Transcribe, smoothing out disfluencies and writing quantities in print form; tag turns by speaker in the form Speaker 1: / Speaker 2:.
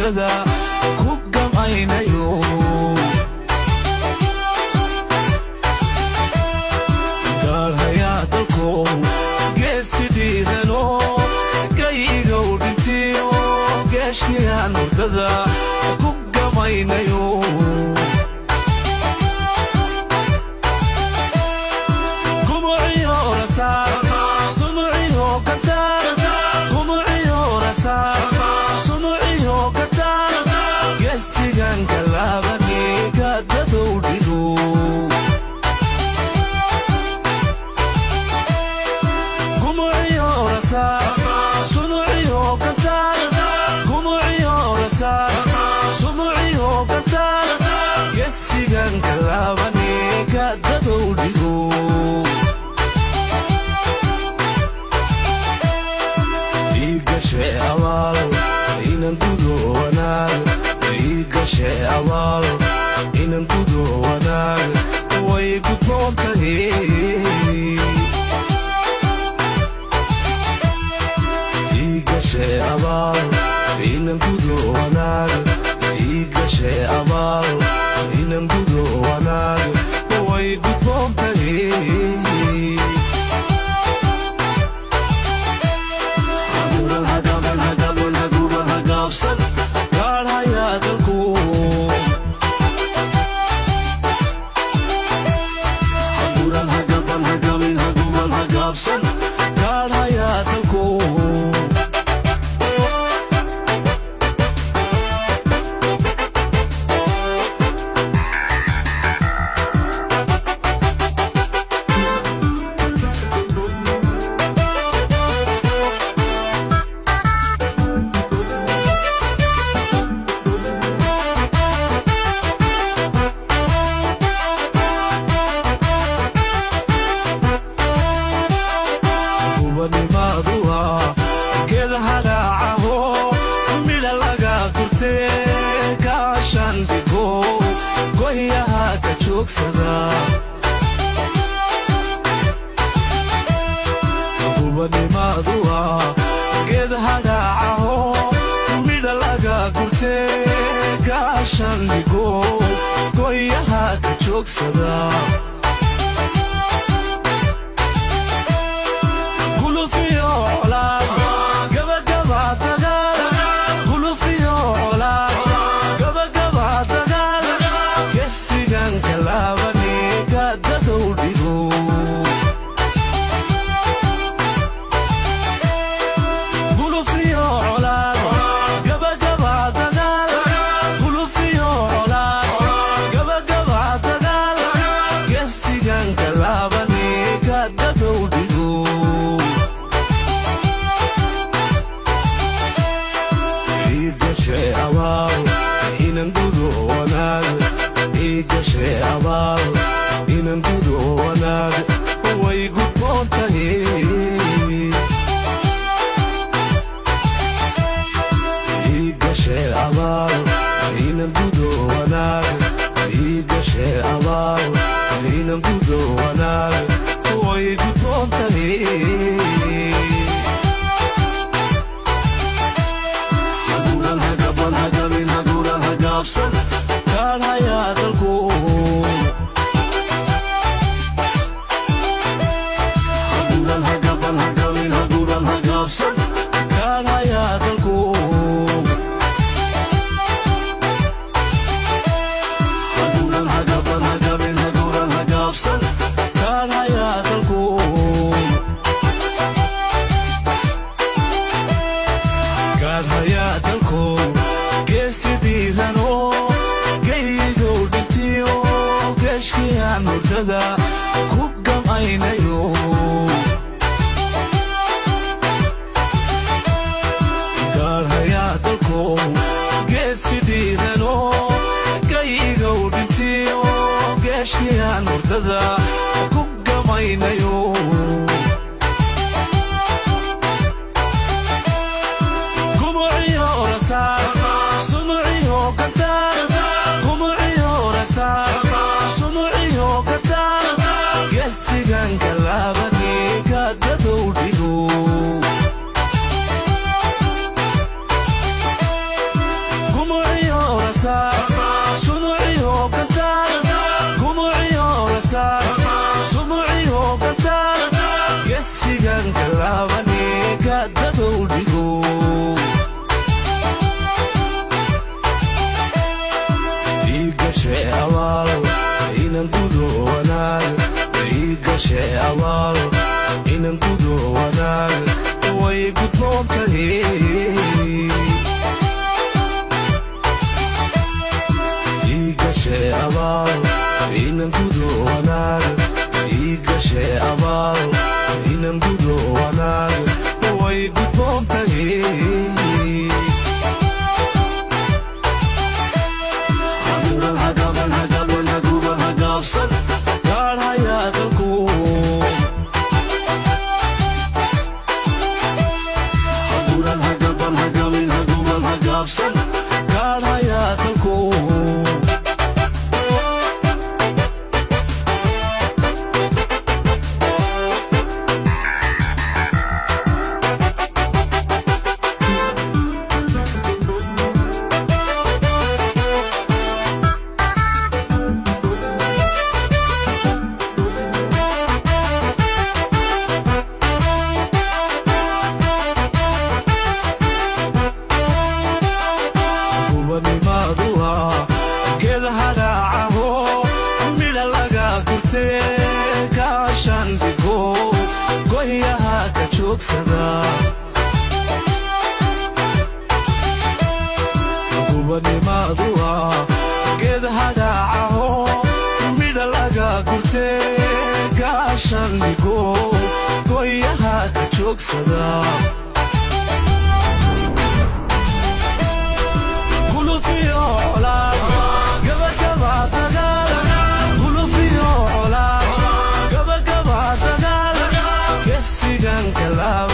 Speaker 1: murtada ku gamaynayo gaar hayaa dalko geesidiidano gayigow dhintiyo geeshkiyaan murtada ku gamaynayo أوال إن انقذوا ونال ويقضون تهي إيقاشي أوال إن انقذوا ونال إيقاشي أوال إن انقذوا ونال ويقضون تهي هقول الهقام الهقام والهقوب الهقام صن قال هيا دلكو قال هيا دلكو galaabane gaadadou dhigo iigashe abaal inan gudo wanaag iigashe abaal inan gudo wanaag way gudboon tahay iigashe abaal inan gudo wanaag iigashe abaal inan gudo wanaag way gudboon tahay haguban hagaban hagaban haguban hagaabsan gaadhayaa dalku haguban hagaban hagaban haguban hagaabsan gaadhayaa dalku geed hadhaacaho midha laga gurtee gaashaan dhigo goyaha ka joogsada gubanimaadua geed hadhaacaho midha laga gurtee gaashaan dhigo goyaha ka joogsada gesigan kalaab